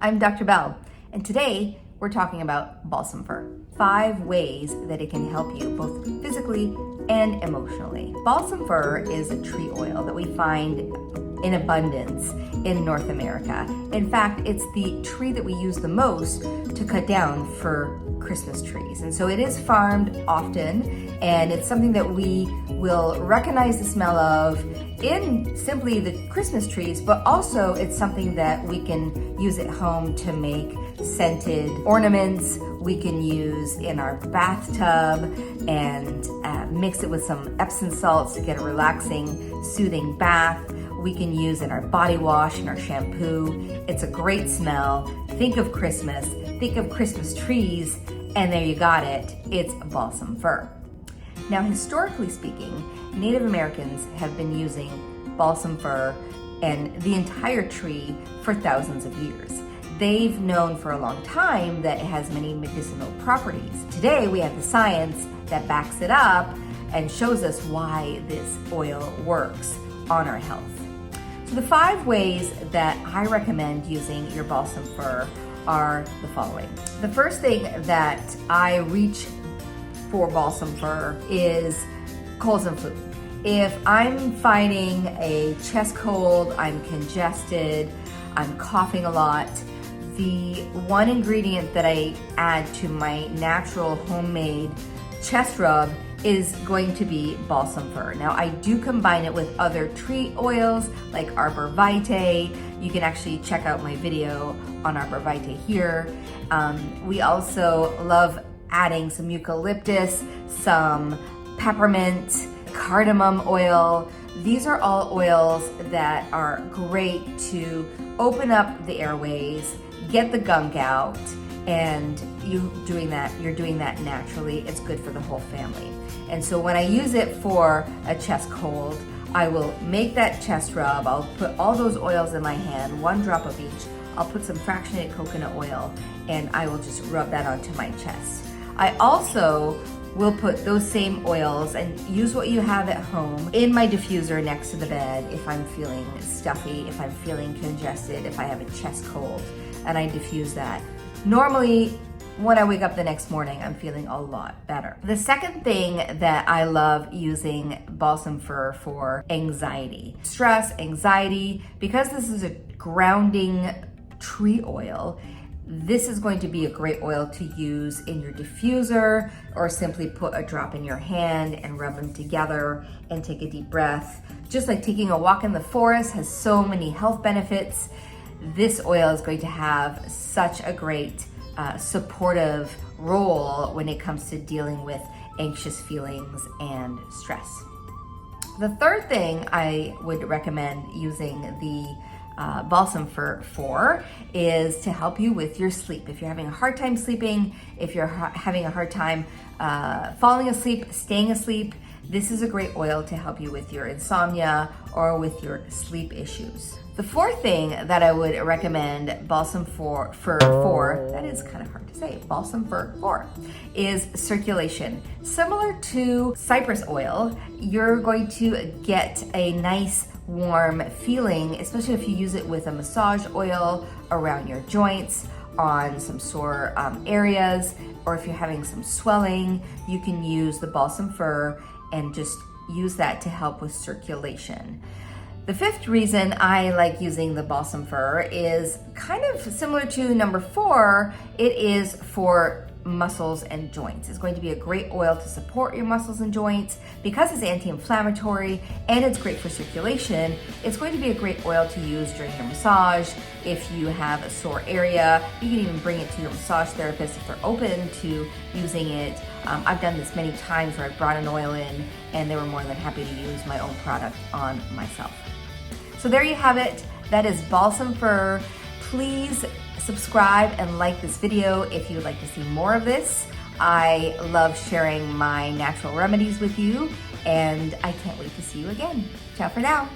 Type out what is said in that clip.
I'm Dr. Bell, and today we're talking about balsam fir. 5 ways that it can help you both physically and emotionally. Balsam fir is a tree oil that we find in abundance in North America. In fact, it's the tree that we use the most to cut down for Christmas trees. And so it is farmed often, and it's something that we will recognize the smell of in simply the Christmas trees, but also it's something that we can use at home to make scented ornaments. We can use in our bathtub and mix it with some Epsom salts to get a relaxing, soothing bath. We can use in our body wash and our shampoo. It's a great smell. Think of Christmas trees, and there you got it. It's balsam fir. Now, historically speaking, Native Americans have been using balsam fir and the entire tree for thousands of years. They've known for a long time that it has many medicinal properties. Today, we have the science that backs it up and shows us why this oil works on our health. So the 5 ways that I recommend using your balsam fir are the following. The first thing that I reach for balsam fir is colds and flu. If I'm fighting a chest cold, I'm congested, I'm coughing a lot, the one ingredient that I add to my natural homemade chest rub is going to be balsam fir. Now, I do combine it with other tree oils like arbor vitae. You can actually check out my video on arbor vitae here. We also love adding some eucalyptus, some peppermint, cardamom oil. These are all oils that are great to open up the airways, get the gunk out, and you're doing that naturally. It's good for the whole family. And so when I use it for a chest cold, I will make that chest rub. I'll put all those oils in my hand, 1 drop of each. I'll put some fractionated coconut oil, and I will just rub that onto my chest. I also will put those same oils and use what you have at home in my diffuser next to the bed if I'm feeling stuffy, if I'm feeling congested, if I have a chest cold, and I diffuse that. Normally, when I wake up the next morning, I'm feeling a lot better. The second thing that I love using balsam fir for anxiety, stress, anxiety, because this is a grounding tree oil, this is going to be a great oil to use in your diffuser, or simply put a drop in your hand and rub them together and take a deep breath. Just like taking a walk in the forest has so many health benefits, this oil is going to have such a great supportive role when it comes to dealing with anxious feelings and stress. The third thing I would recommend using the balsam fir for is to help you with your sleep. If you're having a hard time sleeping, if you're having a hard time falling asleep, staying asleep, this is a great oil to help you with your insomnia or with your sleep issues. The fourth thing that I would recommend balsam fir for, that is kind of hard to say, balsam fir for, is circulation. Similar to cypress oil, you're going to get a nice warm feeling, especially if you use it with a massage oil around your joints, on some sore areas, or if you're having some swelling, you can use the balsam fir and just use that to help with circulation. The fifth reason I like using the balsam fir is kind of similar to number 4. It is for muscles and joints. It's going to be a great oil to support your muscles and joints because it's anti-inflammatory and it's great for circulation. It's going to be a great oil to use during your massage. If you have a sore area, you can even bring it to your massage therapist if they're open to using it. I've done this many times where I've brought an oil in and they were more than happy to use my own product on myself. So there you have it. That is balsam fir. Please subscribe and like this video if you would like to see more of this. I love sharing my natural remedies with you, and I can't wait to see you again. Ciao for now.